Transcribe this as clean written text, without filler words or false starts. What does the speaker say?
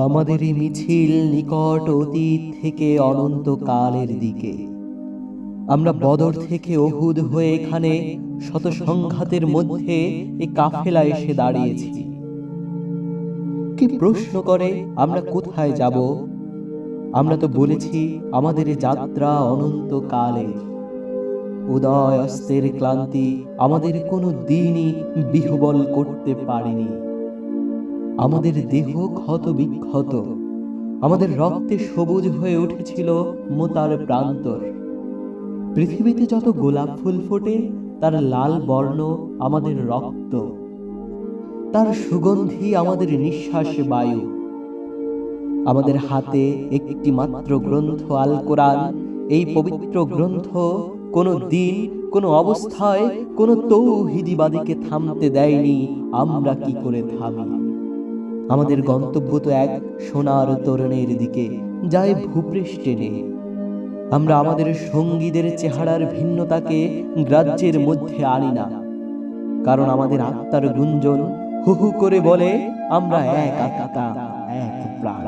আমাদের এই মিছিল নিকট অতীত থেকে অনন্তকালের দিকে। আমরা বদর থেকে উহুদ হয়ে এখানে শত সংঘাতের মধ্যে এই কাফেলা এসে দাঁড়িয়েছি। কি প্রশ্ন করে আমরা কোথায় যাব? আমরা তো বলেছি আমাদের যাত্রা অনন্তকালের। উদয় অস্তের ক্লান্তি আমাদের কোনো দিনই বিহ্বল করতে পারেনি। আমাদের দেহ ক্ষত বিক্ষত, আমাদের রক্তে সবুজ হয়ে উঠেছিল মোতার প্রান্তর। পৃথিবীতে যত গোলাপ ফুল ফোটে তার লাল বর্ণ আমাদের রক্ত, তার সুগন্ধি আমাদের নিঃশ্বাস বায়ু। আমাদের হাতে একটি মাত্র গ্রন্থ আল কোরআন। এই পবিত্র গ্রন্থ কোনো দিন কোনো অবস্থায় কোনো তৌহিদিবাদীকে থামতে দেয়নি। আমরা কি করে থামি? আমাদের গন্তব্য তো এক সোনার তরুণের দিকে, যায় ভূপৃষ্ঠে নেই। আমরা আমাদের সঙ্গীদের চেহারার ভিন্নতাকে গ্রাহ্যের মধ্যে আনি না, কারণ আমাদের আত্মার গুঞ্জন হু হু করে বলে আমরা এক আত্মা, এক প্রাণ।